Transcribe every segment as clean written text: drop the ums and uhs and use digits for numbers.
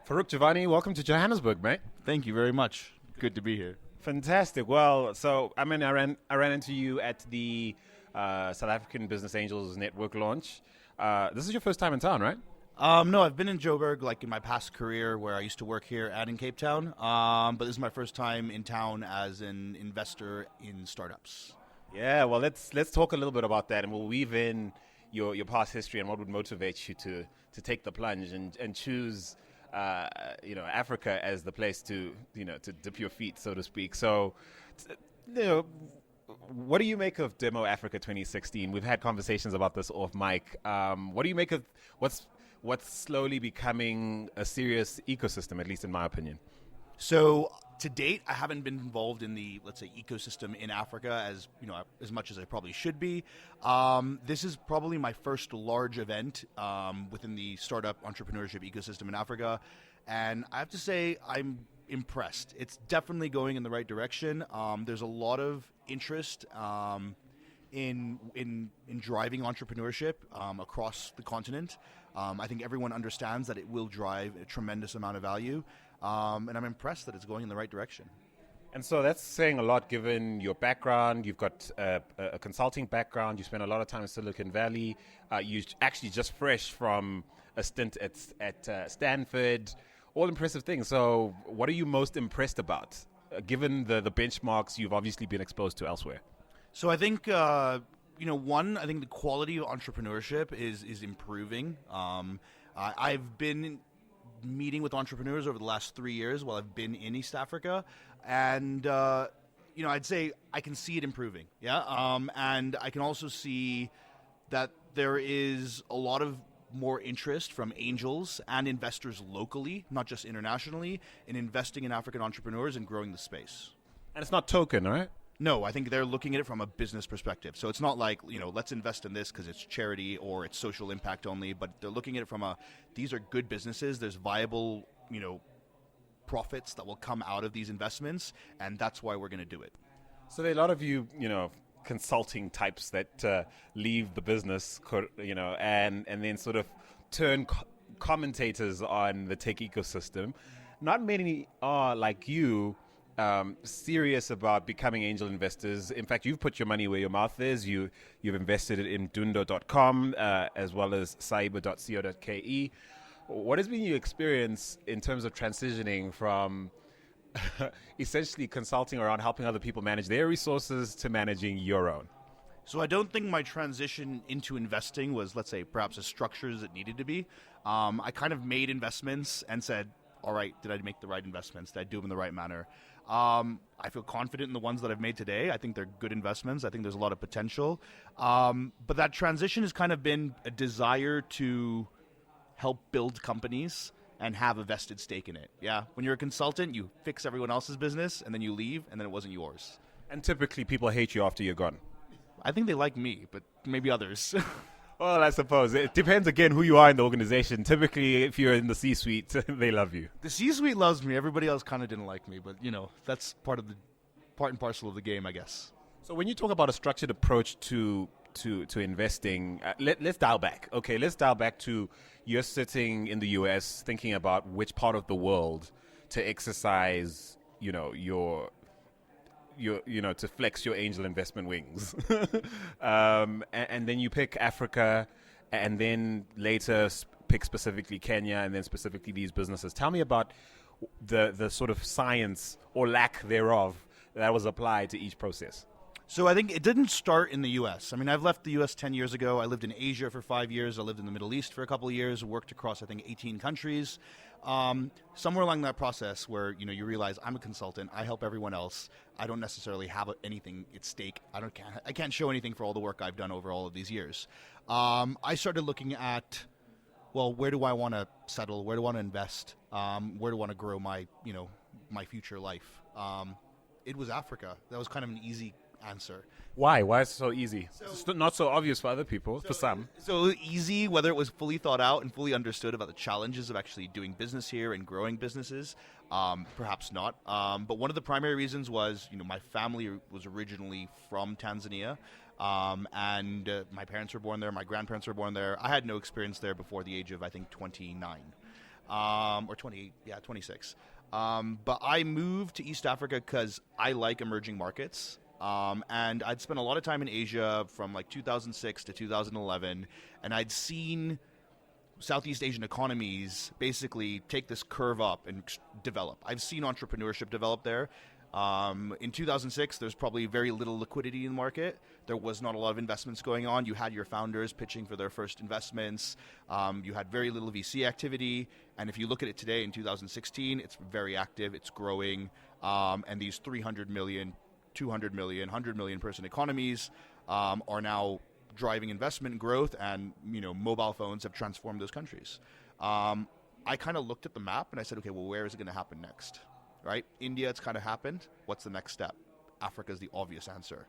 Farouk Jivani, welcome to Johannesburg, mate. Thank you very much. Good to be here. Fantastic. Well, I ran into you at the South African Business Angels Network launch. This is your first time in town, right? No, I've been in Joburg like in my past career where I used to work here and in Cape Town. But this is my first time in town as an investor in startups. Yeah. Well, let's talk a little bit about that, and we'll weave in your past history and what would motivate you to take the plunge and choose Africa as the place to dip your feet, so to speak. So, what do you make of Demo Africa 2016? We've had conversations about this off mic. What do you make of what's slowly becoming a serious ecosystem, at least in my opinion? So to date, I haven't been involved in the, let's say, ecosystem in Africa as much as I probably should be. This is probably my first large event within the startup entrepreneurship ecosystem in Africa, and I have to say I'm impressed. It's definitely going in the right direction. There's a lot of interest in driving entrepreneurship across the continent. I think everyone understands that it will drive a tremendous amount of value. And I'm impressed that it's going in the right direction. And so that's saying a lot given your background. You've got a consulting background. You spent a lot of time in Silicon Valley. You actually just fresh from a stint at Stanford. All impressive things. So what are you most impressed about, given the benchmarks you've obviously been exposed to elsewhere? So I think, I think the quality of entrepreneurship is improving. I've been meeting with entrepreneurs over the last 3 years while I've been in East Africa, and I'd say I can see it improving. And I can also see that there is a lot of more interest from angels and investors locally, not just internationally, in investing in African entrepreneurs and growing the space. And it's not token, right? No, I think they're looking at it from a business perspective. So it's not like, let's invest in this because it's charity or it's social impact only, but they're looking at it from these are good businesses, there's viable, profits that will come out of these investments, and that's why we're going to do it. So there are a lot of you, consulting types that leave the business, and then sort of turn commentators on the tech ecosystem. Not many are like you, serious about becoming angel investors. In fact, you've put your money where your mouth is. You've invested it in dundo.com as well as saiba.co.ke. What has been your experience in terms of transitioning from essentially consulting around helping other people manage their resources to managing your own? So I don't think my transition into investing was, let's say, perhaps as structured as it needed to be. I kind of made investments and said, all right, did I make the right investments? Did I do them in the right manner? I feel confident in the ones that I've made today. I think they're good investments. I think there's a lot of potential. But that transition has kind of been a desire to help build companies and have a vested stake in it. Yeah. When you're a consultant, you fix everyone else's business and then you leave and then it wasn't yours. And typically people hate you after you're gone. I think they like me, but maybe others. Well, I suppose. It depends, again, who you are in the organization. Typically, if you're in the C-suite, they love you. The C-suite loves me. Everybody else kind of didn't like me, but, that's part and parcel of the game, I guess. So when you talk about a structured approach to investing, let's dial back. Okay, let's dial back to you're sitting in the U.S. thinking about which part of the world to exercise, to flex your angel investment wings. And then you pick Africa, and then later pick specifically Kenya, and then specifically these businesses. Tell me about the sort of science or lack thereof that was applied to each process. So I think it didn't start in the U.S. I mean, I've left the U.S. 10 years ago. I lived in Asia for 5 years. I lived in the Middle East for a couple of years, worked across, 18 countries. Somewhere along that process where, you realize I'm a consultant, I help everyone else. I don't necessarily have anything at stake. I can't show anything for all the work I've done over all of these years. I started looking at, where do I want to settle? Where do I want to invest? Where do I want to grow my future life? It was Africa. That was kind of an easy answer. Why? Why is it so easy? It's not so obvious for other people, for some. So easy, whether it was fully thought out and fully understood about the challenges of actually doing business here and growing businesses, perhaps not. But one of the primary reasons was, my family was originally from Tanzania. And my parents were born there. My grandparents were born there. I had no experience there before the age of, 29. or 28, 26. But I moved to East Africa because I like emerging markets. And I'd spent a lot of time in Asia from like 2006 to 2011, and I'd seen Southeast Asian economies basically take this curve up and develop. I've seen entrepreneurship develop there. In 2006, there's probably very little liquidity in the market. There was not a lot of investments going on. You had your founders pitching for their first investments. You had very little VC activity. And if you look at it today in 2016, it's very active. It's growing. And these 300 million, 200 million, 100 million person economies are now driving investment growth, and mobile phones have transformed those countries. I kind of looked at the map and I said, okay, well, where is it going to happen next? Right? India, it's kind of happened. What's the next step? Africa is the obvious answer.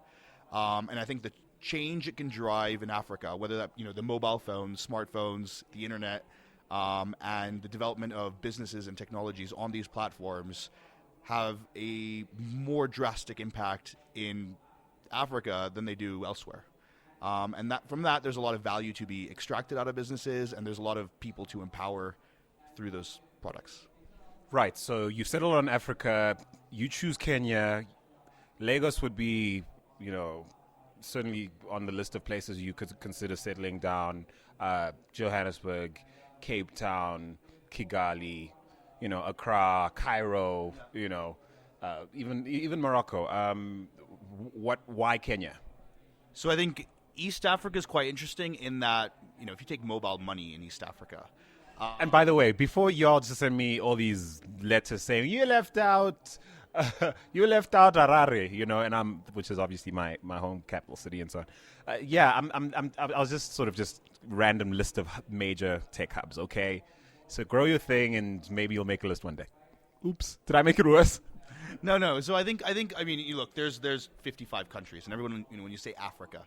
And I think the change it can drive in Africa, whether that, the mobile phones, smartphones, the internet, and the development of businesses and technologies on these platforms have a more drastic impact in Africa than they do elsewhere. And from that, there's a lot of value to be extracted out of businesses, and there's a lot of people to empower through those products. Right. So you settled on Africa. You choose Kenya. Lagos would be, certainly on the list of places you could consider settling down. Johannesburg, Cape Town, Kigali, Accra, Cairo, even Morocco. Why Kenya? So I think East Africa is quite interesting in that, if you take mobile money in East Africa. And by the way, before y'all just send me all these letters saying you left out Harare, and which is obviously my home capital city and so on. I was just sort of just random list of major tech hubs. Okay, so grow your thing, and maybe you'll make a list one day. Oops, did I make it worse? No. So I mean, you look, there's 55 countries, and everyone, when you say Africa,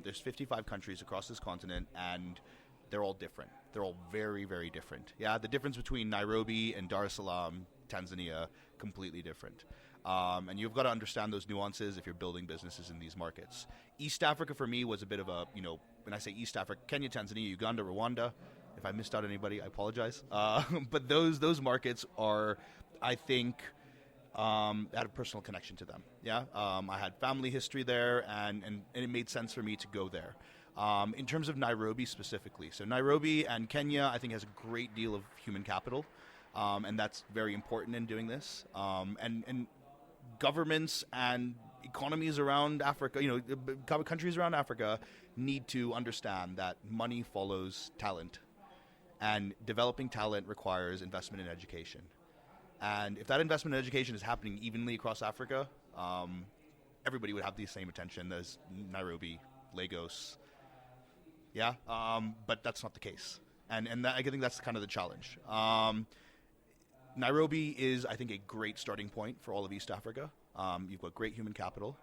there's 55 countries across this continent, and they're all different. They're all very, very different. Yeah, the difference between Nairobi and Dar es Salaam, Tanzania, completely different. And you've got to understand those nuances if you're building businesses in these markets. East Africa for me was a bit of a, when I say East Africa, Kenya, Tanzania, Uganda, Rwanda. If I missed out anybody, I apologize. But those markets are, I think, had a personal connection to them. Yeah, I had family history there, and it made sense for me to go there. In terms of Nairobi specifically, so Nairobi and Kenya, I think, has a great deal of human capital, and that's very important in doing this. And governments and economies around Africa, countries around Africa, need to understand that money follows talent, and developing talent requires investment in education. And if that investment in education is happening evenly across Africa, everybody would have the same attention as Nairobi, Lagos. Yeah, but that's not the case. And I think that's kind of the challenge. Nairobi is, I think, a great starting point for all of East Africa. You've got great human capital.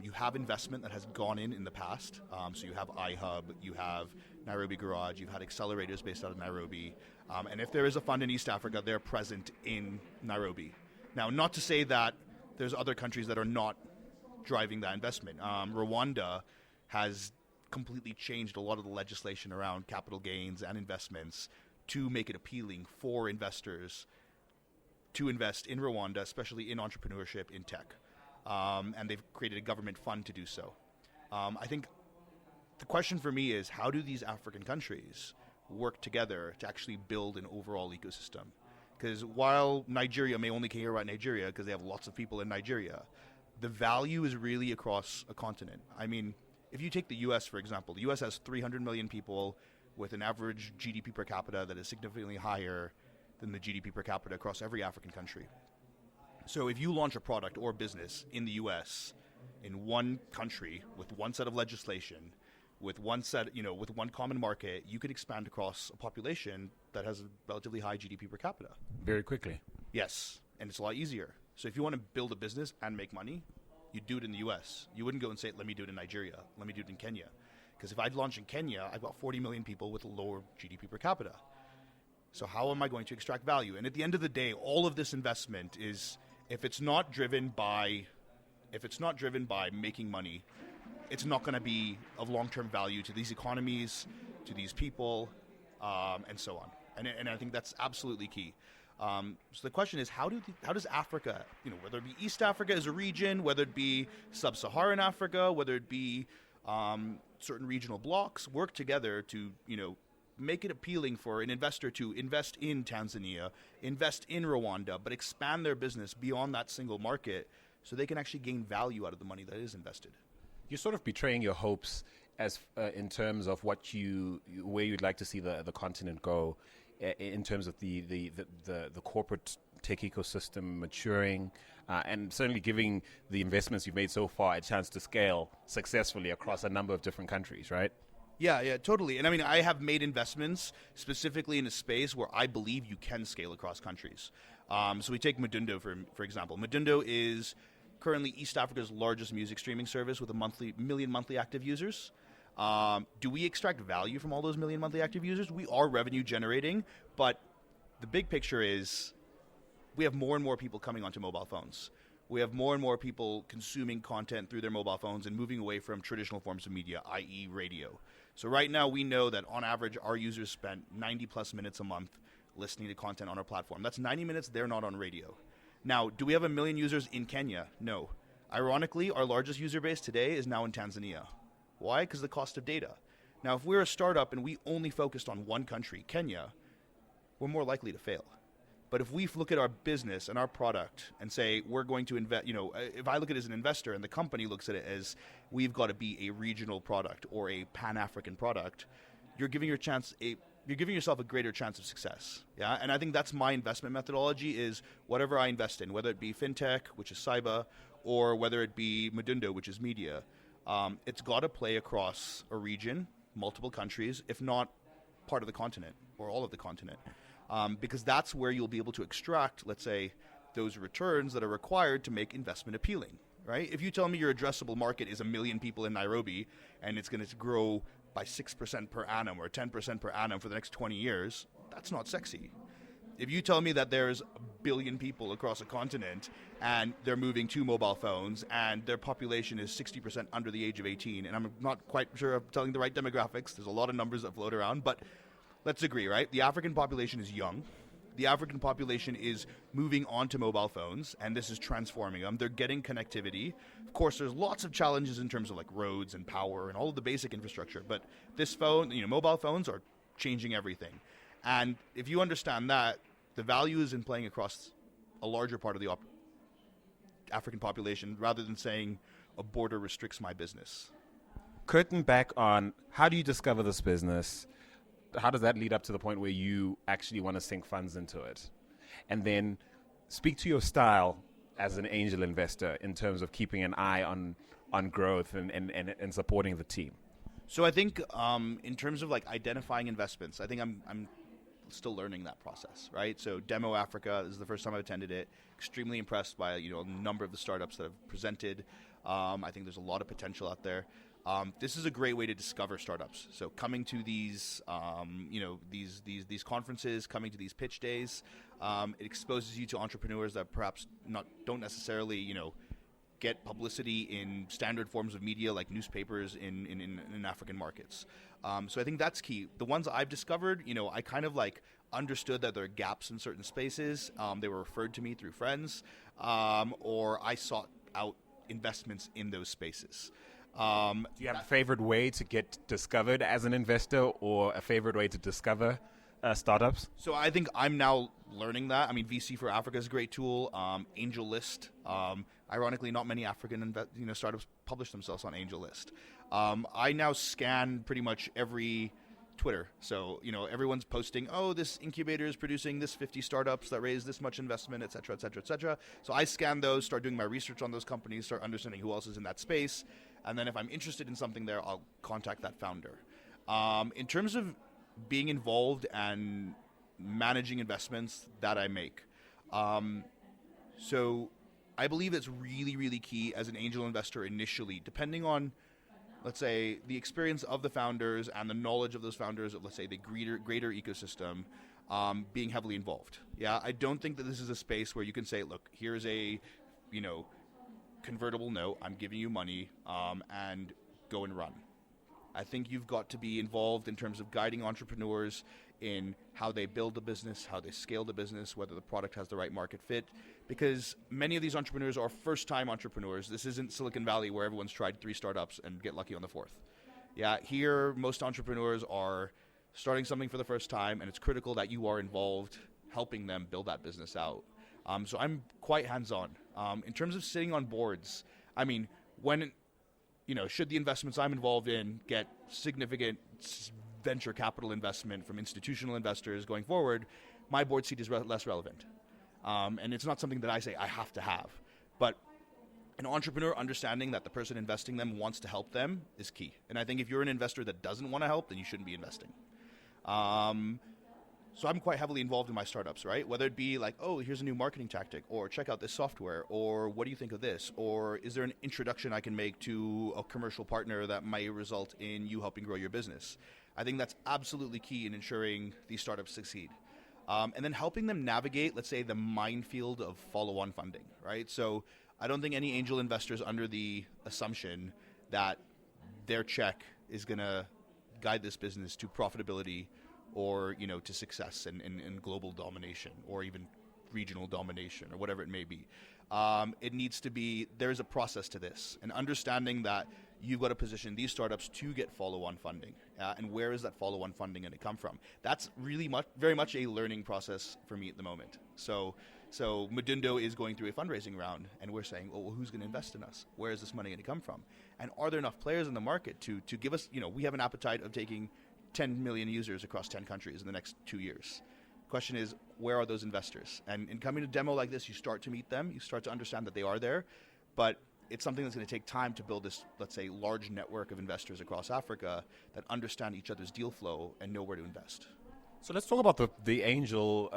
You have investment that has gone in the past. So you have iHub, you have Nairobi Garage, you've had accelerators based out of Nairobi. And if there is a fund in East Africa, they're present in Nairobi. Now, not to say that there's other countries that are not driving that investment. Rwanda has completely changed a lot of the legislation around capital gains and investments to make it appealing for investors to invest in Rwanda, especially in entrepreneurship, in tech. And they've created a government fund to do so. I think the question for me is, how do these African countries work together to actually build an overall ecosystem? Because while Nigeria may only care about Nigeria because they have lots of people in Nigeria, the value is really across a continent. I mean, if you take the U.S., for example, the U.S. has 300 million people with an average GDP per capita that is significantly higher than the GDP per capita across every African country. So if you launch a product or business in the U.S. in one country with one set of legislation, with one set, with one common market, you could expand across a population that has a relatively high GDP per capita. Very quickly. Yes, and it's a lot easier. So if you want to build a business and make money, you do it in the U.S. You wouldn't go and say, let me do it in Nigeria, let me do it in Kenya. Because if I'd launch in Kenya, I've got 40 million people with a lower GDP per capita. So how am I going to extract value? And at the end of the day, all of this investment is, if it's not driven by making money, it's not going to be of long-term value to these economies, to these people, and so on. and I think that's absolutely key. So the question is, how does Africa, whether it be East Africa as a region, whether it be Sub-Saharan Africa, whether it be certain regional blocks, work together to make it appealing for an investor to invest in Tanzania, invest in Rwanda, but expand their business beyond that single market so they can actually gain value out of the money that is invested. You're sort of betraying your hopes as in terms of where you'd like to see the continent go, in terms of the corporate tech ecosystem maturing, and certainly giving the investments you've made so far a chance to scale successfully across a number of different countries, right? Yeah, totally. And I mean, I have made investments specifically in a space where I believe you can scale across countries. So we take Madundo, for example. Madundo is currently East Africa's largest music streaming service with a million monthly active users. Do we extract value from all those million monthly active users? We are revenue generating, but the big picture is we have more and more people coming onto mobile phones. We have more and more people consuming content through their mobile phones and moving away from traditional forms of media, i.e. radio. So right now we know that on average our users spend 90 plus minutes a month listening to content on our platform. That's 90 minutes they're not on radio. Now, do we have 1 million users in Kenya? No. Ironically, our largest user base today is now in Tanzania. Why? Because of the cost of data. Now, if we're a startup and we only focused on one country, Kenya, we're more likely to fail. But if we look at our business and our product and say we're going to invest, if I look at it as an investor and the company looks at it as we've got to be a regional product or a Pan-African product, you're giving yourself a greater chance of success. Yeah, and I think that's my investment methodology: is whatever I invest in, whether it be fintech, which is cyber, or whether it be Madundo, which is media, it's got to play across a region, multiple countries, if not part of the continent or all of the continent. Because that's where you'll be able to extract, let's say, those returns that are required to make investment appealing, right? If you tell me your addressable market is 1 million people in Nairobi and it's going to grow by 6% per annum or 10% per annum for the next 20 years, that's not sexy. If you tell me that there's 1 billion people across a continent and they're moving to mobile phones and their population is 60% under the age of 18, and I'm not quite sure I'm telling the right demographics, there's a lot of numbers that float around, but let's agree, right? The African population is young. The African population is moving onto mobile phones, and this is transforming them. They're getting connectivity. Of course, there's lots of challenges in terms of like roads and power and all of the basic infrastructure, but this phone, mobile phones are changing everything. And if you understand that, the value is in playing across a larger part of the African population rather than saying a border restricts my business. Curtain back on, how do you discover this business? How does that lead up to the point where you actually want to sink funds into it? And then speak to your style as an angel investor in terms of keeping an eye on growth and supporting the team. So I think in terms of like identifying investments, I think I'm still learning that process, right? So Demo Africa, this is the first time I've attended it. Extremely impressed by a number of the startups that have presented. I think there's a lot of potential out there. This is a great way to discover startups. So coming to these, these conferences, coming to these pitch days, it exposes you to entrepreneurs that perhaps don't necessarily, get publicity in standard forms of media like newspapers in African markets. So I think that's key. The ones I've discovered, I kind of like understood that there are gaps in certain spaces. They were referred to me through friends, or I sought out investments in those spaces. Do you have a favorite way to get discovered as an investor or a favorite way to discover startups? So I think I'm now learning that. I mean, VC for Africa is a great tool. AngelList. Ironically, not many African startups publish themselves on AngelList. I now scan pretty much every Twitter. So, everyone's posting, this incubator is producing this 50 startups that raise this much investment, et cetera, et cetera, et cetera. So I scan those, start doing my research on those companies, start understanding who else is in that space. And then if I'm interested in something there, I'll contact that founder. In terms of being involved and managing investments that I make, so I believe it's really, really key as an angel investor initially, depending on, let's say, the experience of the founders and the knowledge of those founders of, let's say, the greater ecosystem, being heavily involved. Yeah, I don't think that this is a space where you can say, look, here's a, convertible note, I'm giving you money, and go and run. I think you've got to be involved in terms of guiding entrepreneurs in how they build the business, how they scale the business, whether the product has the right market fit. Because many of these entrepreneurs are first-time entrepreneurs. This isn't Silicon Valley where everyone's tried 3 startups and get lucky on the 4th. Yeah, here most entrepreneurs are starting something for the first time, and it's critical that you are involved helping them build that business out. So I'm quite hands-on. In terms of sitting on boards, I mean, when, should the investments I'm involved in get significant venture capital investment from institutional investors going forward, my board seat is less relevant. And it's not something that I say I have to have. But an entrepreneur understanding that the person investing them wants to help them is key. And I think if you're an investor that doesn't want to help, then you shouldn't be investing. So I'm quite heavily involved in my startups, right? Whether it be like, oh, here's a new marketing tactic, or check out this software, or what do you think of this? Or is there an introduction I can make to a commercial partner that might result in you helping grow your business? I think that's absolutely key in ensuring these startups succeed. And then helping them navigate, let's say, the minefield of follow-on funding, right? So I don't think any angel investor is under the assumption that their check is going to guide this business to profitability or, to success and global domination or even regional domination or whatever it may be. It needs to be, there's a process to this, and understanding that you've got to position these startups to get follow-on funding. And where is that follow-on funding going to come from? That's really very much a learning process for me at the moment. So Madundo is going through a fundraising round, and we're saying, well, who's going to invest in us? Where is this money going to come from? And are there enough players in the market to give us, we have an appetite of taking 10 million users across 10 countries in the next 2 years. Question is, where are those investors? And in coming to a demo like this, you start to meet them, you start to understand that they are there, but it's something that's going to take time to build this, let's say, large network of investors across Africa that understand each other's deal flow and know where to invest. So let's talk about the angel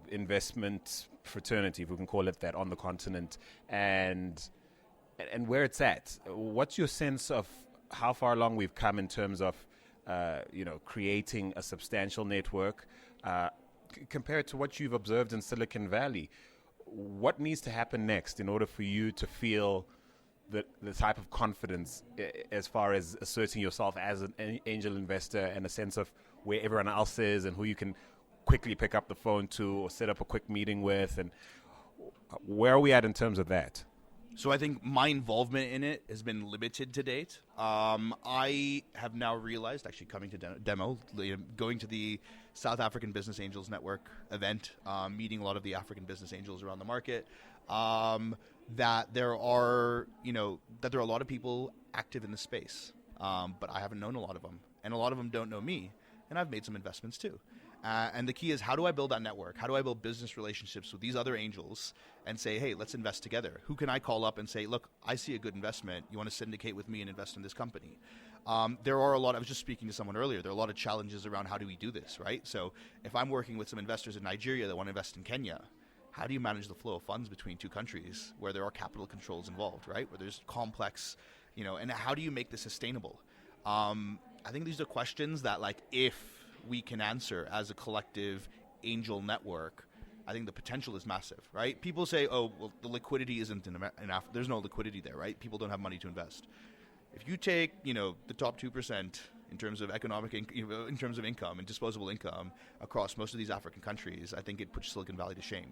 investment fraternity, if we can call it that, on the continent, and where it's at. What's your sense of how far along we've come in terms of creating a substantial network compared to what you've observed in Silicon Valley? What needs to happen next in order for you to feel the type of confidence as far as asserting yourself as an angel investor and a sense of where everyone else is and who you can quickly pick up the phone to or set up a quick meeting with? And where are we at in terms of that? So I think my involvement in it has been limited to date. I have now realized, actually coming to demo, going to the South African Business Angels Network event, meeting a lot of the African business angels around the market, that there are a lot of people active in the space, but I haven't known a lot of them, and a lot of them don't know me, and I've made some investments too. And the key is, how do I build that network? How do I build business relationships with these other angels and say, hey, let's invest together? Who can I call up and say, look, I see a good investment. You want to syndicate with me and invest in this company? There are a lot, I was just speaking to someone earlier, there are a lot of challenges around how do we do this, right? So if I'm working with some investors in Nigeria that want to invest in Kenya, how do you manage the flow of funds between two countries where there are capital controls involved, right? Where there's complex, and how do you make this sustainable? I think these are questions that, if we can answer as a collective angel network, I think the potential is massive, right? People say, oh, well, the liquidity isn't in Africa. There's no liquidity there, right? People don't have money to invest. If you take, the top 2% in terms of in terms of income and disposable income across most of these African countries, I think it puts Silicon Valley to shame.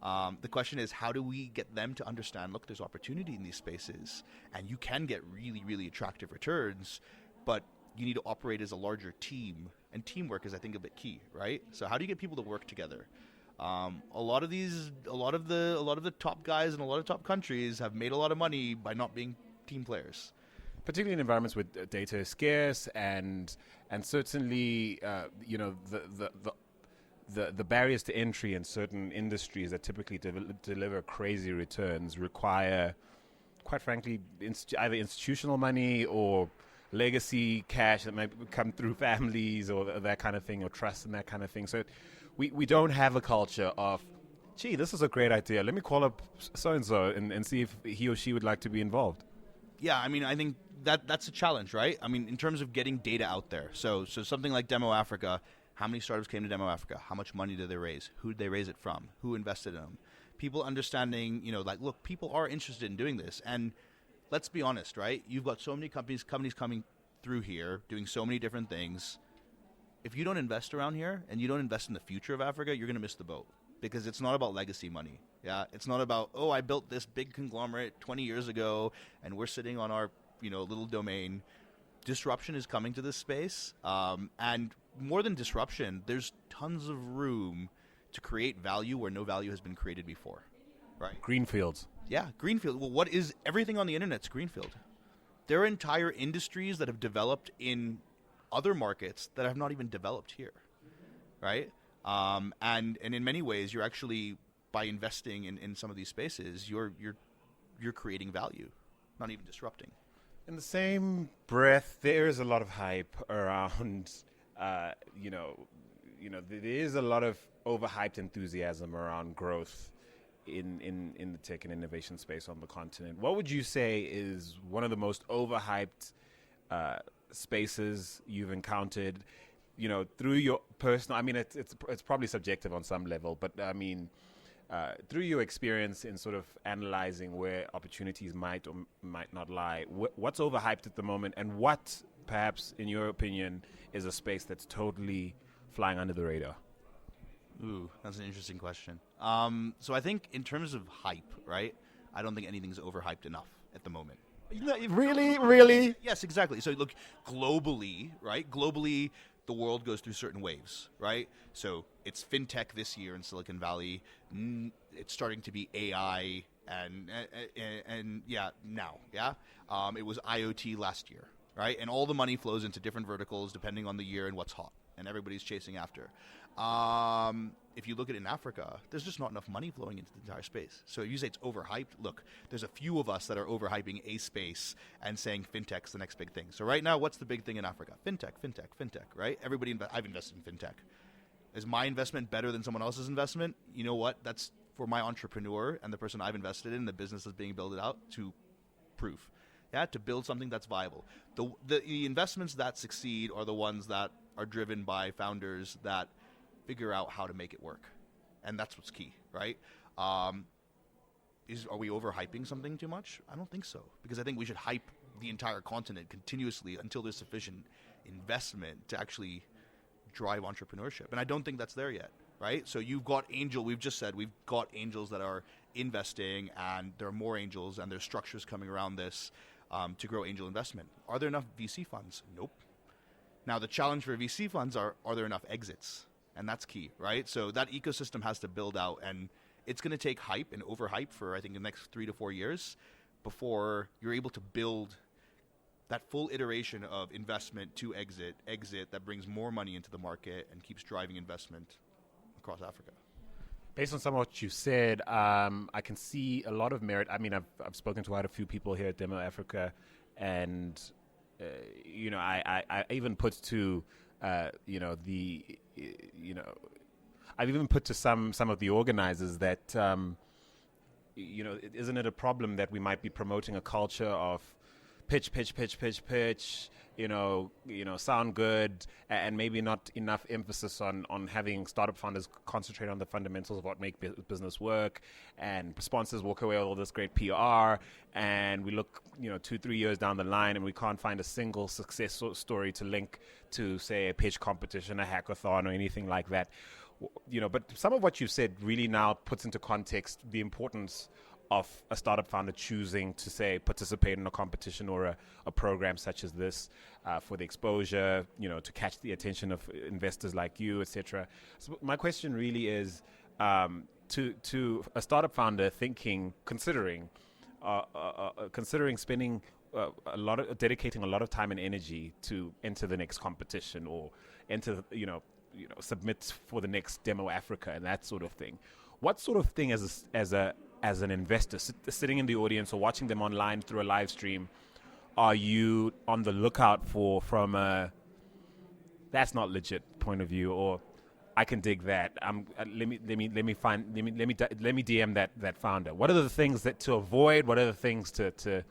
The question is, how do we get them to understand, look, there's opportunity in these spaces, and you can get really, really attractive returns, but you need to operate as a larger team, and teamwork is, I think, a bit key, right? So how do you get people to work together? A lot of the top guys in a lot of top countries have made a lot of money by not being team players, particularly in environments where data is scarce, and certainly the barriers to entry in certain industries that typically deliver crazy returns require, quite frankly, either institutional money or legacy cash that might come through families or that kind of thing, or trust and that kind of thing. So we don't have a culture of, gee, this is a great idea. Let me call up so-and-so and see if he or she would like to be involved. Yeah, I mean, I think that's a challenge, right? I mean, in terms of getting data out there. So something like Demo Africa, how many startups came to Demo Africa? How much money did they raise? Who did they raise it from? Who invested in them? People understanding, look, people are interested in doing this. And let's be honest, right? You've got so many companies coming through here, doing so many different things. if you don't invest around here and you don't invest in the future of Africa, you're going to miss the boat, because it's not about legacy money. Yeah, it's not about, oh, I built this big conglomerate 20 years ago and we're sitting on our little domain. Disruption is coming to this space, and more than disruption, there's tons of room to create value where no value has been created before. Right. Greenfields. Yeah, greenfield. Well, what is everything on the internet's greenfield? There are entire industries that have developed in other markets that have not even developed here, right? And in many ways, you're actually, by investing in some of these spaces, you're creating value, not even disrupting. In the same breath, there is a lot of hype around, there is a lot of overhyped enthusiasm around growth in the tech and innovation space on the continent. What would you say is one of the most overhyped spaces you've encountered, through your personal, I mean, it's probably subjective on some level, but I mean, through your experience in sort of analyzing where opportunities might or might not lie, what's overhyped at the moment, and what, perhaps, in your opinion, is a space that's totally flying under the radar? Ooh, that's an interesting question. So I think in terms of hype, right, I don't think anything's overhyped enough at the moment. Really? Yes, exactly. So look, globally, right? Globally, the world goes through certain waves, right? So it's fintech this year in Silicon Valley. It's starting to be AI, and now. It was IoT last year, right? And all the money flows into different verticals depending on the year and what's hot, and everybody's chasing after. If you look at it in Africa, there's just not enough money flowing into the entire space. So if you say it's overhyped, look, there's a few of us that are overhyping a space and saying fintech's the next big thing. So right now, what's the big thing in Africa? Fintech, right? I've invested in fintech. Is my investment better than someone else's investment? You know what? That's for my entrepreneur and the person I've invested in, the business that's being built out, to prove. Yeah, to build something that's viable. The investments that succeed are the ones that are driven by founders that figure out how to make it work, and that's what's key, right? Are we overhyping something too much? I don't think so, because I think we should hype the entire continent continuously until there's sufficient investment to actually drive entrepreneurship, and I don't think that's there yet, right? So we've just said we've got angels that are investing, and there are more angels, and there's structures coming around this to grow angel investment. Are there enough VC funds? Nope. Now the challenge for VC funds are there enough exits? And that's key, right? So that ecosystem has to build out, and it's going to take hype and overhype for, I think, the next 3 to 4 years before you're able to build that full iteration of investment to exit that brings more money into the market and keeps driving investment across Africa. Based on some of what you said, I can see a lot of merit. I mean, I've spoken to quite a few people here at Demo Africa, and I even put to I've even put to some of the organizers that isn't it a problem that we might be promoting a culture of pitch, sound good, and maybe not enough emphasis on having startup founders concentrate on the fundamentals of what make business work, and sponsors walk away with all this great PR, and we look 2-3 years down the line and we can't find a single success story to link to, say, a pitch competition, a hackathon, or anything like that. But some of what you've said really now puts into context the importance of a startup founder choosing to, say, participate in a competition or a program such as this for the exposure, to catch the attention of investors like you, etc. So my question really is to a startup founder considering spending dedicating a lot of time and energy to enter the next competition or enter, submit for the next Demo Africa and that sort of thing. What sort of thing as an investor sitting in the audience or watching them online through a live stream are you on the lookout for from a that's not legit point of view, or I can dig that? Let me DM that founder. What are the things that to avoid? What are the things to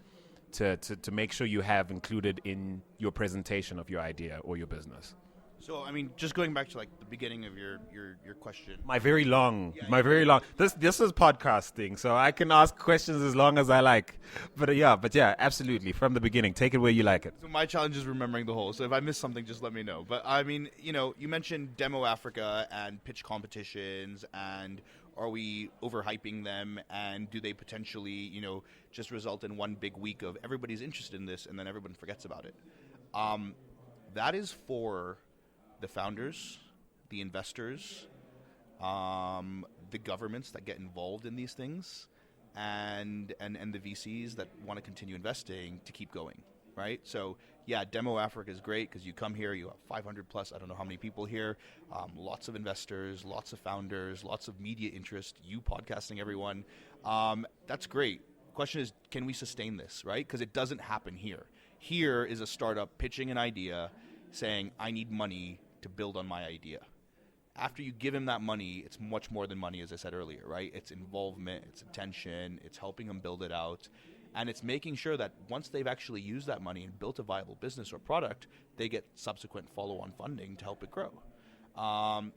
make sure you have included in your presentation of your idea or your business? So, I mean, just going back to like the beginning of your question. My very long. This is podcasting, so I can ask questions as long as I like. But yeah, absolutely. From the beginning, take it where you like it. So my challenge is remembering the whole. So if I miss something, just let me know. But I mean, you mentioned Demo Africa and pitch competitions, and are we overhyping them? And do they potentially, just result in one big week of everybody's interested in this, and then everyone forgets about it? That is for the founders, the investors, the governments that get involved in these things, and the VCs that want to continue investing to keep going, right? So yeah, Demo Africa is great because you come here, you have 500 plus, I don't know how many people here, lots of investors, lots of founders, lots of media interest, you podcasting everyone. That's great. Question is, can we sustain this, right? Because it doesn't happen here. Here is a startup pitching an idea, saying, I need money to build on my idea. After you give him that money, it's much more than money, as I said earlier, right? It's involvement, it's attention, it's helping them build it out, and it's making sure that once they've actually used that money and built a viable business or product, they get subsequent follow-on funding to help it grow.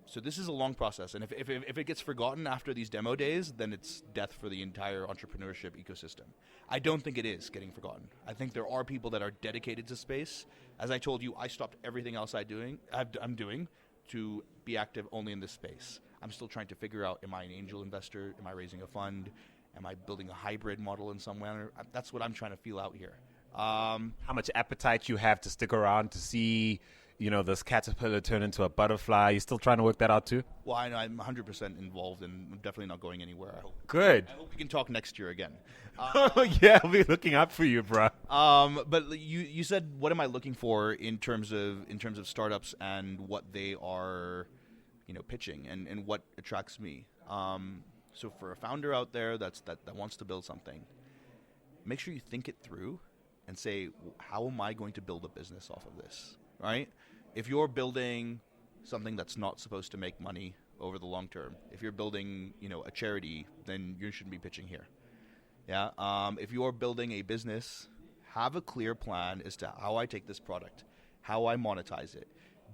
So this is a long process, and if it gets forgotten after these demo days, then it's death for the entire entrepreneurship ecosystem. I don't think it is getting forgotten. I think there are people that are dedicated to space. As I told you, I stopped everything else I'm doing to be active only in this space. I'm still trying to figure out, am I an angel investor? Am I raising a fund? Am I building a hybrid model in some manner? That's what I'm trying to feel out here. How much appetite you have to stick around to see this caterpillar turn into a butterfly. You still trying to work that out too? Well, I know I'm 100% involved, and I'm definitely not going anywhere. Good. I hope we can talk next year again. Yeah, I'll be looking out for you, bro. But you said, what am I looking for in terms of startups and what they are, pitching and what attracts me. So for a founder out there that wants to build something, make sure you think it through and say, how am I going to build a business off of this, right? If you're building something that's not supposed to make money over the long term, if you're building, a charity, then you shouldn't be pitching here. Yeah. If you're building a business, have a clear plan as to how I take this product, how I monetize it.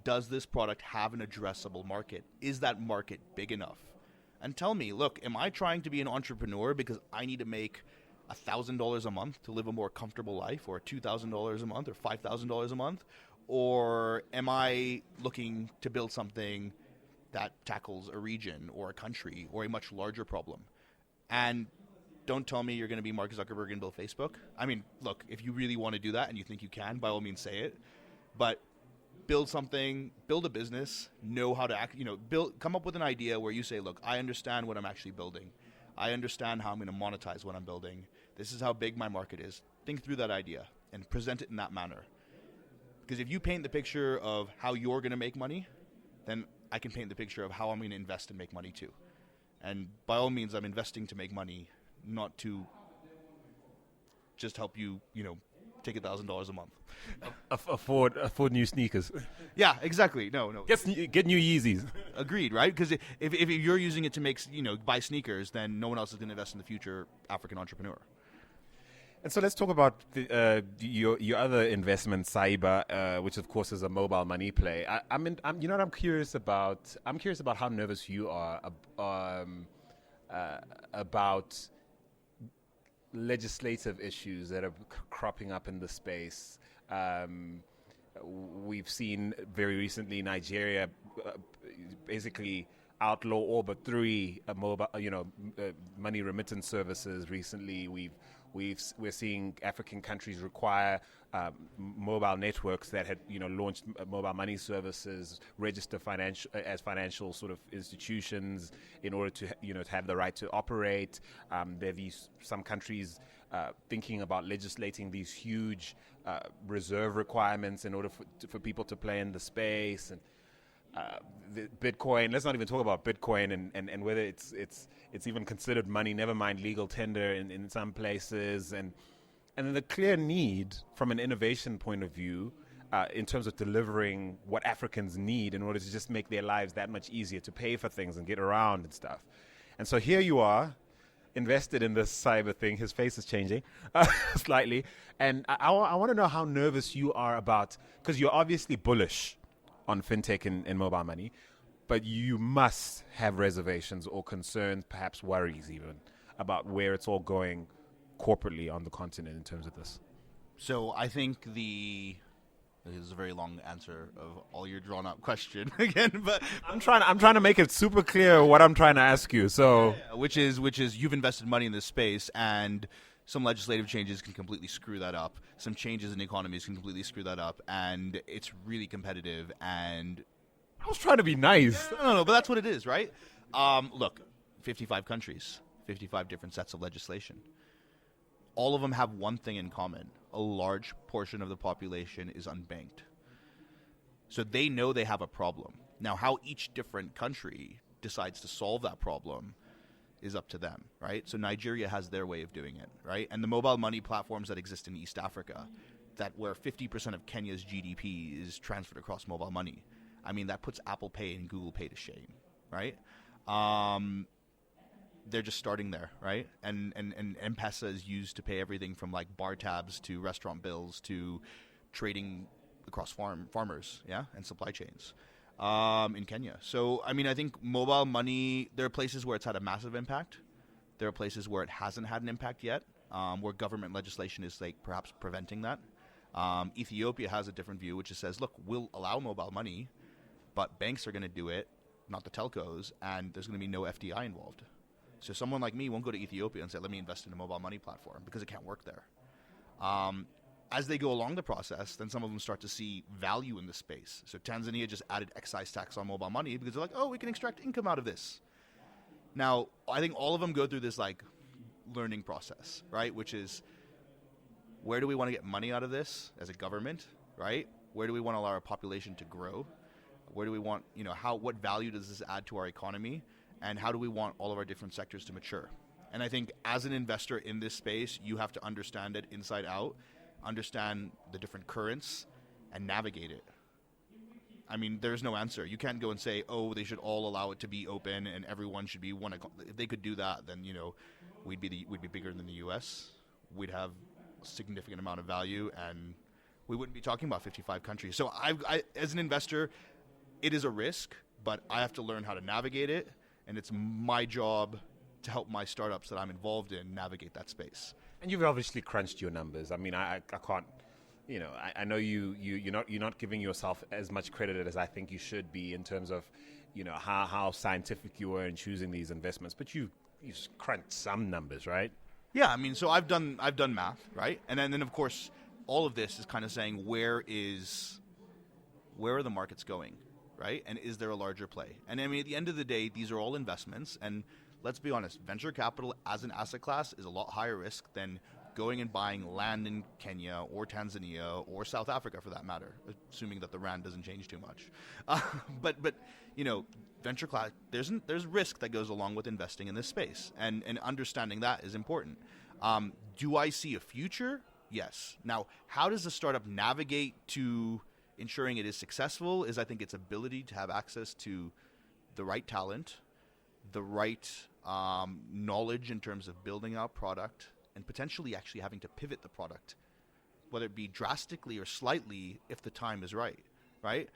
Does this product have an addressable market? Is that market big enough? And tell me, look, am I trying to be an entrepreneur because I need to make $1,000 a month to live a more comfortable life, or $2,000 a month, or $5,000 a month? Or am I looking to build something that tackles a region or a country or a much larger problem? And don't tell me you're going to be Mark Zuckerberg and build Facebook. I mean, look, if you really want to do that and you think you can, by all means say it. But build something, build a business, know how to act, come up with an idea where you say, look, I understand what I'm actually building. I understand how I'm going to monetize what I'm building. This is how big my market is. Think through that idea and present it in that manner. Because if you paint the picture of how you're going to make money, then I can paint the picture of how I'm going to invest and make money too. And by all means, I'm investing to make money, not to just help you, take $1,000 a month. Afford new sneakers. Yeah, exactly. No. Get new Yeezys. Agreed, right? Because if you're using it to make, buy sneakers, then no one else is going to invest in the future African entrepreneur. And so let's talk about your other investment, Cyber, which of course is a mobile money play. I'm curious about. I'm curious about how nervous you are about legislative issues that are cropping up in the space. We've seen very recently Nigeria basically outlaw all but three mobile, money remittance services. Recently, we're seeing African countries require mobile networks that had launched mobile money services, register financial sort of institutions in order to to have the right to operate. There are some countries thinking about legislating these huge reserve requirements in order for people to play in the space. And the Bitcoin. Let's not even talk about Bitcoin and whether it's even considered money. Never mind legal tender in some places, and then the clear need from an innovation point of view in terms of delivering what Africans need in order to just make their lives that much easier to pay for things and get around and stuff. And so here you are, invested in this cyber thing. His face is changing slightly, and I want to know how nervous you are about, because you're obviously bullish on fintech and mobile money, but you must have reservations or concerns, perhaps worries even, about where it's all going corporately on the continent in terms of this. So I think this is a very long answer of all your drawn out question again, but I'm trying to make it super clear what I'm trying to ask you. So, which is you've invested money in this space, and some legislative changes can completely screw that up. Some changes in economies can completely screw that up, and it's really competitive. And I was trying to be nice. no, but that's what it is, right? Look, 55 countries, 55 different sets of legislation. All of them have one thing in common. A large portion of the population is unbanked. So they know they have a problem. Now, how each different country decides to solve that problem is up to them, right? So Nigeria has their way of doing it, right? And the mobile money platforms that exist in East Africa, that where 50% of Kenya's GDP is transferred across mobile money. I mean, that puts Apple Pay and Google Pay to shame, right? They're just starting there, right? And M-Pesa is used to pay everything from like bar tabs to restaurant bills to trading across farmers, yeah, and supply chains in Kenya. So, I mean, I think mobile money, there are places where it's had a massive impact. There are places where it hasn't had an impact yet, where government legislation is like perhaps preventing that. Ethiopia has a different view, which says, look, we'll allow mobile money, but banks are going to do it, not the telcos, and there's going to be no FDI involved. So someone like me won't go to Ethiopia and say, let me invest in a mobile money platform, because it can't work there. As they go along the process, then some of them start to see value in the space. So Tanzania just added excise tax on mobile money because they're like, oh, we can extract income out of this. Now, I think all of them go through this like learning process, right? Which is, where do we want to get money out of this as a government, right? Where do we want to allow our population to grow? Where do we want, what value does this add to our economy? And how do we want all of our different sectors to mature? And I think as an investor in this space, you have to understand it inside out, understand the different currents, and navigate it. I mean, there's no answer. You can't go and say, oh, they should all allow it to be open and everyone should be one. If they could do that, then, we'd be bigger than the U.S. We'd have a significant amount of value, and we wouldn't be talking about 55 countries. So I as an investor, it is a risk, but I have to learn how to navigate it. And it's my job to help my startups that I'm involved in navigate that space. And you've obviously crunched your numbers. I mean, I can't, I know you're not giving yourself as much credit as I think you should be in terms of, how scientific you were in choosing these investments. But you've crunched some numbers, right? Yeah, I mean, so I've done math, right? And then of course, all of this is kind of saying where are the markets going? Right? And is there a larger play? And I mean, at the end of the day, these are all investments. And let's be honest, venture capital as an asset class is a lot higher risk than going and buying land in Kenya or Tanzania or South Africa for that matter, assuming that the rand doesn't change too much. But venture class, there's risk that goes along with investing in this space. And understanding that is important. Do I see a future? Yes. Now, how does a startup navigate to ensuring it is successful is, I think, its ability to have access to the right talent, the right knowledge in terms of building out product, and potentially actually having to pivot the product, whether it be drastically or slightly if the time is right, right?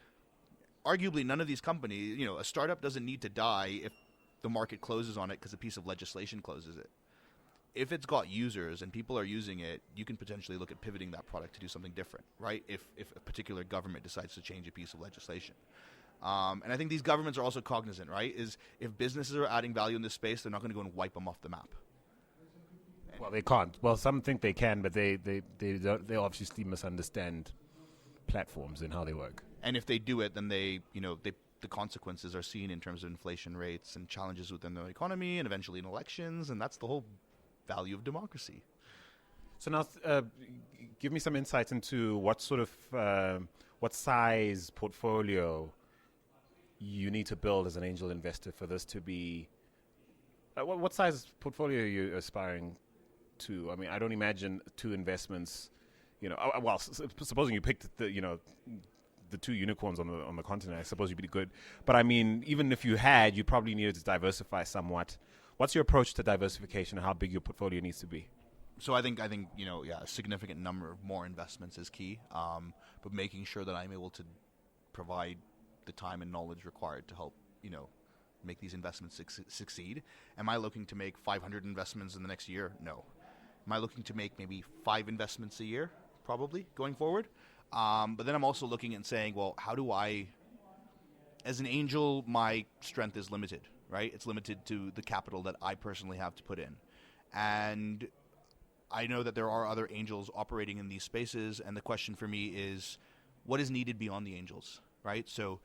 Arguably, none of these companies, a startup doesn't need to die if the market closes on it because a piece of legislation closes it. If it's got users and people are using it, you can potentially look at pivoting that product to do something different, right? If a particular government decides to change a piece of legislation. And I think these governments are also cognizant, right? Is if businesses are adding value in this space, they're not going to go and wipe them off the map. Well, they can't. Well, some think they can, but they obviously misunderstand platforms and how they work. And if they do it, then the consequences are seen in terms of inflation rates and challenges within the economy and eventually in elections, and that's the whole value of democracy. So now, give me some insights into what sort of, what size portfolio you need to build as an angel investor for this to be. What size portfolio are you aspiring to? I mean, I don't imagine two investments. Supposing you picked the two unicorns on the continent, I suppose you'd be good. But I mean, even if you had, you probably needed to diversify somewhat. What's your approach to diversification and how big your portfolio needs to be? So I think a significant number of more investments is key, but making sure that I'm able to provide the time and knowledge required to help, make these investments succeed. Am I looking to make 500 investments in the next year? No. Am I looking to make maybe 5 investments a year? Probably, going forward. But then I'm also looking and saying, well, how do I, as an angel, my strength is limited, right? It's limited to the capital that I personally have to put in. And I know that there are other angels operating in these spaces, and the question for me is, what is needed beyond the angels, right? So,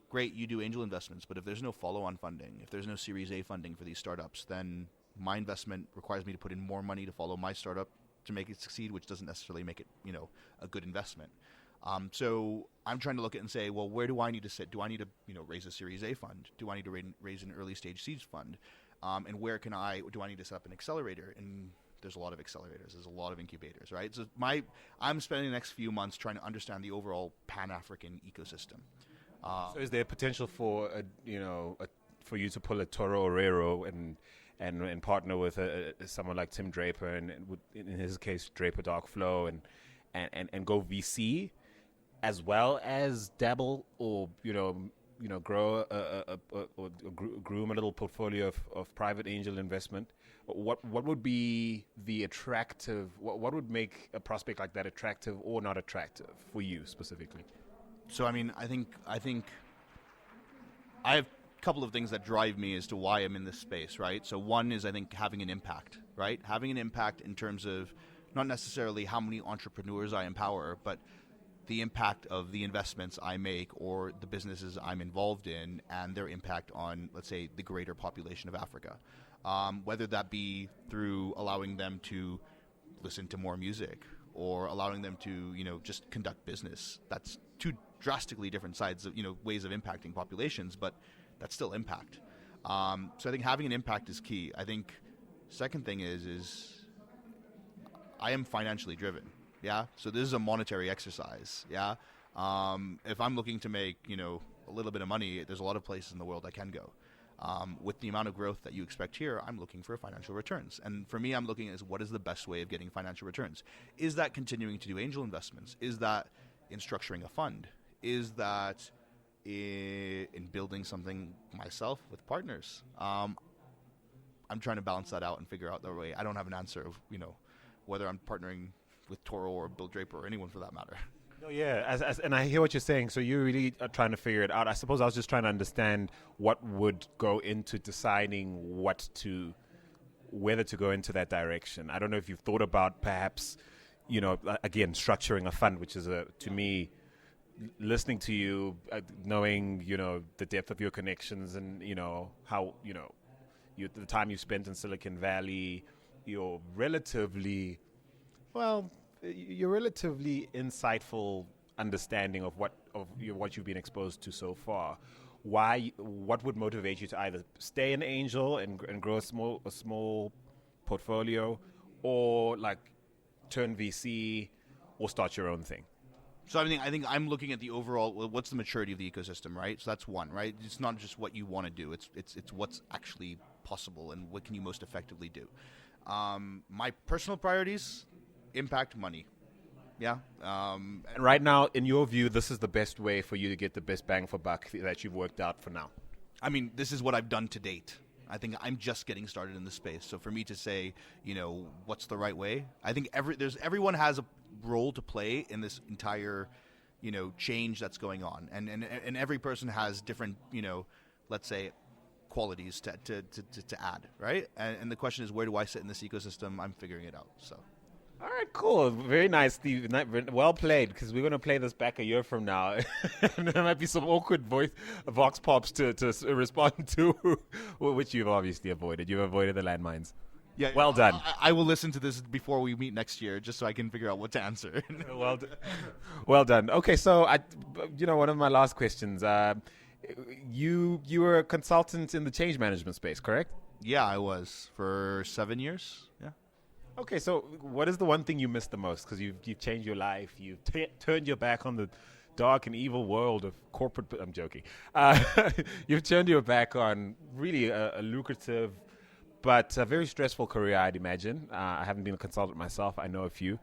great, you do angel investments, but if there's no follow-on funding, if there's no Series A funding for these startups, then my investment requires me to put in more money to follow my startup to make it succeed, which doesn't necessarily make it, a good investment. So I'm trying to look at it and say, well, where do I need to sit? Do I need to, raise a Series A fund? Do I need to raise an early stage seed fund? And where do I need to set up an accelerator? And there's a lot of accelerators. There's a lot of incubators, right? So I'm spending the next few months trying to understand the overall Pan-African ecosystem. So is there potential for for you to pull a Toro Orero and partner with someone like Tim Draper and in his case Draper Dark Flow and go VC as well as dabble or grow or groom a little portfolio of private angel investment? What would be the attractive? What would make a prospect like that attractive or not attractive for you specifically? So, I think I have a couple of things that drive me as to why I'm in this space, right? So one is, I think, having an impact, right? Having an impact in terms of not necessarily how many entrepreneurs I empower, but the impact of the investments I make or the businesses I'm involved in and their impact on, let's say, the greater population of Africa. Whether that be through allowing them to listen to more music or allowing them to, just conduct business. That's two drastically different sides of, ways of impacting populations, but that's still impact. So I think having an impact is key. I think second thing is I am financially driven. Yeah. So this is a monetary exercise. Yeah. If I'm looking to make, a little bit of money, there's a lot of places in the world I can go. With the amount of growth that you expect here, I'm looking for financial returns. And for me, I'm looking at what is the best way of getting financial returns. Is that continuing to do angel investments? Is that in structuring a fund? Is that in building something myself with partners? I'm trying to balance that out and figure out the way. I don't have an answer of, whether I'm partnering with Toro or Bill Draper or anyone for that matter. No, yeah, and I hear what you're saying. So you really are trying to figure it out. I suppose I was just trying to understand what would go into deciding whether to go into that direction. I don't know if you've thought about perhaps, again, structuring a fund, which is to me, listening to you, knowing, the depth of your connections and, how, the time you spent in Silicon Valley, you're relatively insightful understanding of what you've been exposed to so far. What would motivate you to either stay an angel and grow a small portfolio, or like turn VC or start your own thing? So I think I'm looking at the overall. What's the maturity of the ecosystem, right? So that's one, right? It's not just what you want to do. It's what's actually possible and what can you most effectively do. My personal priorities: impact, money. Yeah. And right now, in your view, this is the best way for you to get the best bang for buck that you've worked out for now. This is what I've done to date. I think I'm just getting started in this space. So for me to say, what's the right way? I think everyone has a role to play in this entire, change that's going on, and every person has different, let's say, qualities to add, right? And the question is, where do I sit in this ecosystem? I'm figuring it out. So. All right, cool. Very nice, Steve. Well played, because we're going to play this back a year from now. And there might be some awkward vox pops to respond to, which you've obviously avoided. You've avoided the landmines. Yeah. Well done. I will listen to this before we meet next year, just so I can figure out what to answer. Well done. Okay, so one of my last questions. You were a consultant in the change management space, correct? Yeah, I was for 7 years. Yeah. Okay, so what is the one thing you miss the most? Because you've changed your life. You've turned your back on the dark and evil world of corporate. I'm joking. You've turned your back on really a lucrative but a very stressful career, I'd imagine. I haven't been a consultant myself. I know a few.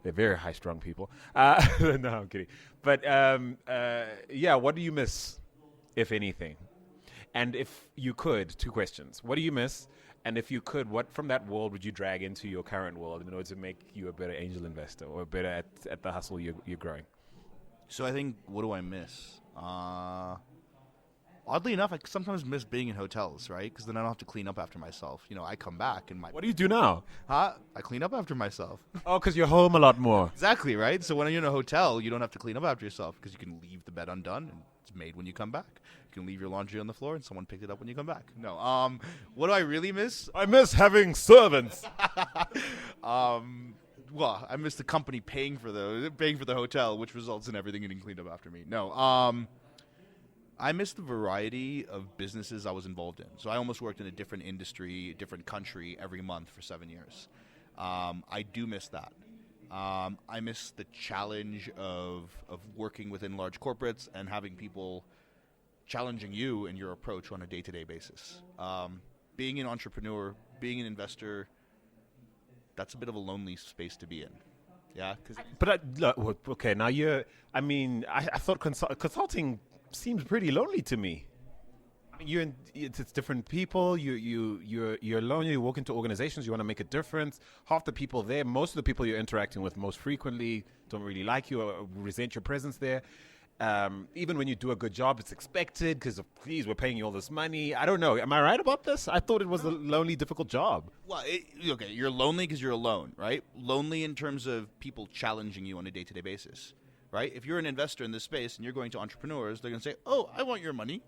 They're very high-strung people. No, I'm kidding. But yeah, what do you miss, if anything? And if you could, two questions: what do you miss? And if you could, what from that world would you drag into your current world in order to make you a better angel investor or better at the hustle you're growing? So I think, what do I miss? Oddly enough, I sometimes miss being in hotels, right? Because then I don't have to clean up after myself. I come back and What do you do now? I clean up after myself. Oh, because you're home a lot more. Exactly, right? So when you're in a hotel, you don't have to clean up after yourself because you can leave the bed undone and it's made when you come back. You can leave your laundry on the floor and someone picked it up when you come back. No. What do I really miss? I miss having servants. Well, I miss the company paying for the hotel, which results in everything getting cleaned up after me. No. I miss the variety of businesses I was involved in. So I almost worked in a different industry, a different country every month for 7 years. I do miss that. I miss the challenge of working within large corporates and having people challenging you in your approach on a day-to-day basis. Being an entrepreneur, being an investor, that's a bit of a lonely space to be in. Yeah. Okay, now I thought consulting seems pretty lonely to me. I mean, it's different people. You're alone. You walk into organizations. You want to make a difference. Half the people there, most of the people you're interacting with most frequently, don't really like you or resent your presence there. Even when you do a good job, it's expected because, please, we're paying you all this money. I don't know. Am I right about this? I thought it was a lonely, difficult job. Well, okay, you're lonely because you're alone, right? Lonely in terms of people challenging you on a day-to-day basis, right? If you're an investor in this space and you're going to entrepreneurs, they're going to say, oh, I want your money.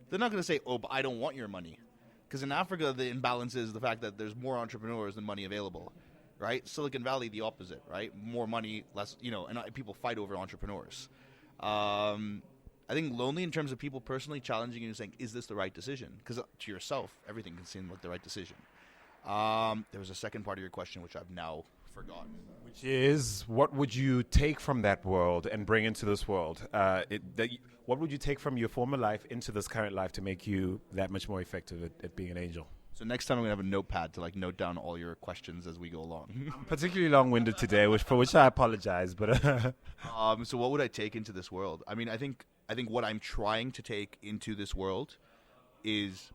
They're not going to say, oh, but I don't want your money. Because in Africa, the imbalance is the fact that there's more entrepreneurs than money available, right? Silicon Valley, the opposite, right? More money, less, and people fight over entrepreneurs. I think lonely in terms of people personally challenging you and saying, is this the right decision? Because to yourself, everything can seem like the right decision. There was a second part of your question, which I've now forgotten. Which is, what would you take from that world and bring into this world? What would you take from your former life into this current life to make you that much more effective at being an angel? So next time I'm going to have a notepad to note down all your questions as we go along. I'm particularly long-winded today, for which I apologize. But so what would I take into this world? I mean, I think what I'm trying to take into this world is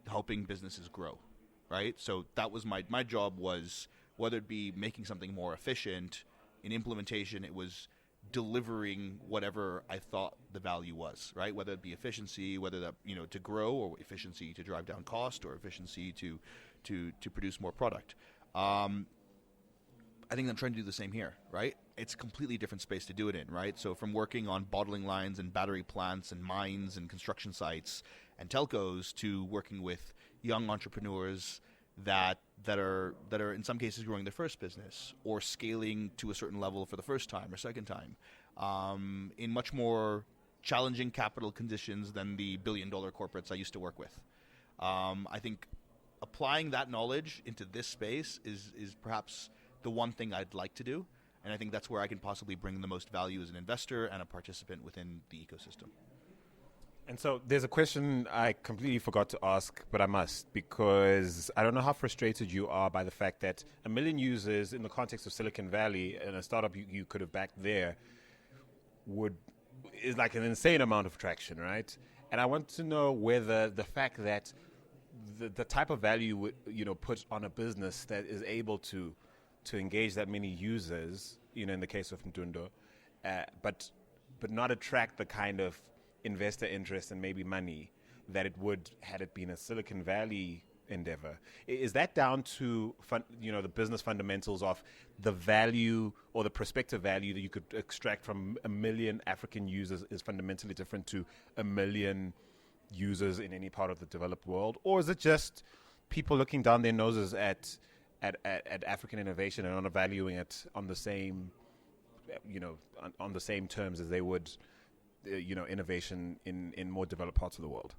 helping businesses grow, right? So that was my job was, whether it be making something more efficient, in implementation, it was delivering whatever I thought the value was, right? Whether it be efficiency, whether that, to grow, or efficiency to drive down cost, or efficiency to produce more product. I think I'm trying to do the same here, right? It's a completely different space to do it in, right? So from working on bottling lines and battery plants and mines and construction sites and telcos to working with young entrepreneurs that are in some cases growing their first business or scaling to a certain level for the first time or second time, in much more challenging capital conditions than the billion-dollar corporates I used to work with. I think applying that knowledge into this space is perhaps the one thing I'd like to do, and I think that's where I can possibly bring the most value as an investor and a participant within the ecosystem. And so there's a question I completely forgot to ask, but I must, because I don't know how frustrated you are by the fact that 1 million users in the context of Silicon Valley and a startup you could have backed there is like an insane amount of traction, right? And I want to know whether the fact that the type of value put on a business that is able to engage that many users, in the case of Mtundo, but not attract the kind of investor interest and maybe money that it would had it been a Silicon Valley endeavor. Is that down to the business fundamentals of the value or the prospective value that you could extract from 1 million African users is fundamentally different to 1 million users in any part of the developed world? Or is it just people looking down their noses at African innovation and not valuing it on the same on the same terms as they would innovation in more developed parts of the world?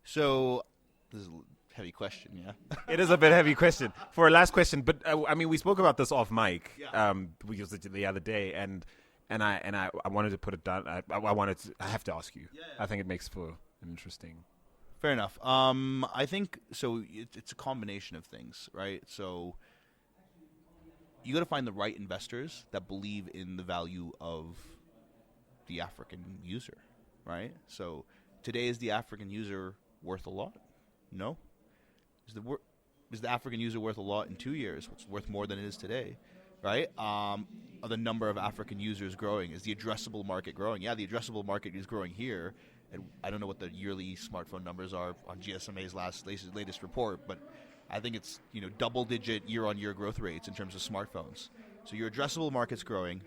So this is a heavy question, yeah? It is a bit heavy question. For a last question, but we spoke about this off mic the other day, and I wanted to put it down. I have to ask you. Yeah. I think it makes for an interesting. Fair enough. I think so. It's a combination of things, right? So you got to find the right investors that believe in the value of the African user, right? So today, is the African user worth a lot? No. Is the African user worth a lot in 2 years? It's worth more than it is today, right? Are the number of African users growing? Is the addressable market growing? Yeah, the addressable market is growing here. And I don't know what the yearly smartphone numbers are on GSMA's latest report, but I think it's double-digit year-on-year growth rates in terms of smartphones. So your addressable market's growing.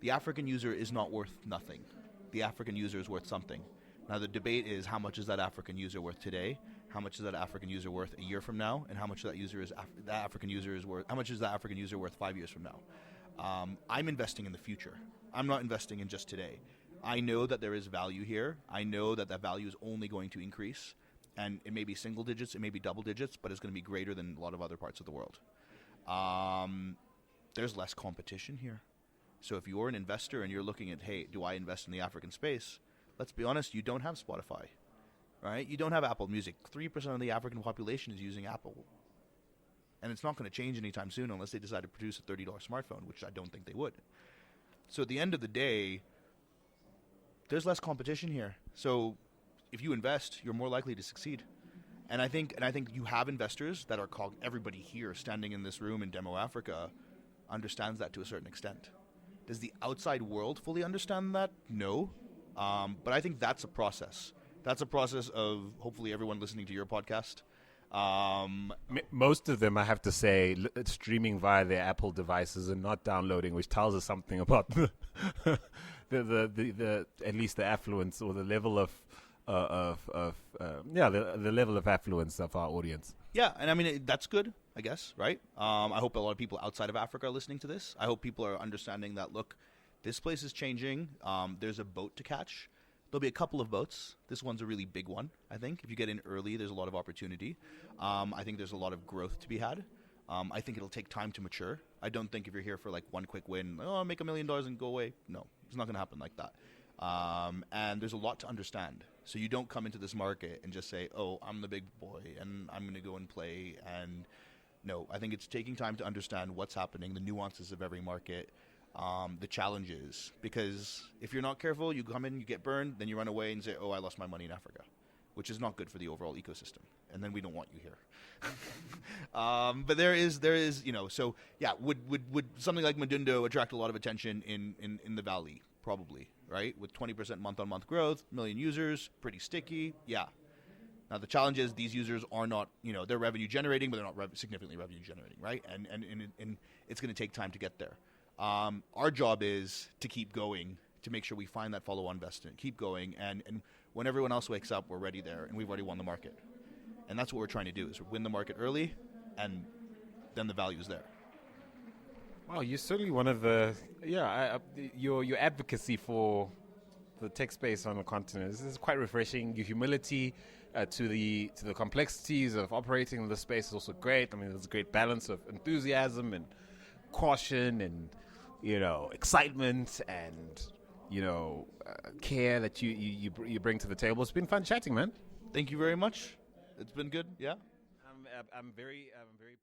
The African user is not worth nothing. The African user is worth something. Now the debate is, how much is that African user worth today? How much is that African user worth a year from now? And how much that African user is worth? How much is that African user worth 5 years from now? I'm investing in the future. I'm not investing in just today. I know that there is value here. I know that value is only going to increase. And it may be single digits, it may be double digits, but it's going to be greater than a lot of other parts of the world. There's less competition here. So if you're an investor and you're looking at, hey, do I invest in the African space? Let's be honest, you don't have Spotify, right? You don't have Apple Music. 3% of the African population is using Apple. And it's not going to change anytime soon unless they decide to produce a $30 smartphone, which I don't think they would. So at the end of the day, there's less competition here. So if you invest, you're more likely to succeed. And I think you have investors that are called, everybody here standing in this room in Demo Africa understands that to a certain extent. Does the outside world fully understand that? No. But I think that's a process. That's a process of hopefully everyone listening to your podcast. Most of them, I have to say, streaming via their Apple devices and not downloading, which tells us something about the at least the affluence or the level of the level of affluence of our audience. Yeah, and I mean that's good, I guess, right? I hope a lot of people outside of Africa are listening to this. I hope people are understanding that, look, this place is changing. There's a boat to catch. There'll be a couple of boats. This one's a really big one, I think. If you get in early, there's a lot of opportunity. I think there's a lot of growth to be had. I think it'll take time to mature. I don't think if you're here for like one quick win, I'll make $1 million and go away. No, it's not going to happen like that. And there's a lot to understand. So you don't come into this market and just say, oh, I'm the big boy and I'm going to go and play. And no, I think it's taking time to understand what's happening, the nuances of every market, the challenges. Because if you're not careful, you come in, you get burned, then you run away and say, oh, I lost my money in Africa, which is not good for the overall ecosystem. And then we don't want you here. But there is, so yeah, would something like Madundo attract a lot of attention in the Valley? Probably, right? With 20% month-on-month growth, million users, pretty sticky, yeah. Now the challenge is these users are not, they're revenue generating, but they're not significantly revenue generating, right? And it's going to take time to get there. Our job is to keep going, to make sure we find that follow-on investment, keep going, and when everyone else wakes up, we're ready there, and we've already won the market. And that's what we're trying to do, is win the market early, and then the value is there. Well, you're certainly one of the your advocacy for the tech space on the continent is quite refreshing. Your humility to the complexities of operating in this space is also great. I mean, there's a great balance of enthusiasm and caution and excitement and care that you bring to the table. It's been fun chatting, man. Thank you very much. It's been good. Yeah. I'm very pleased.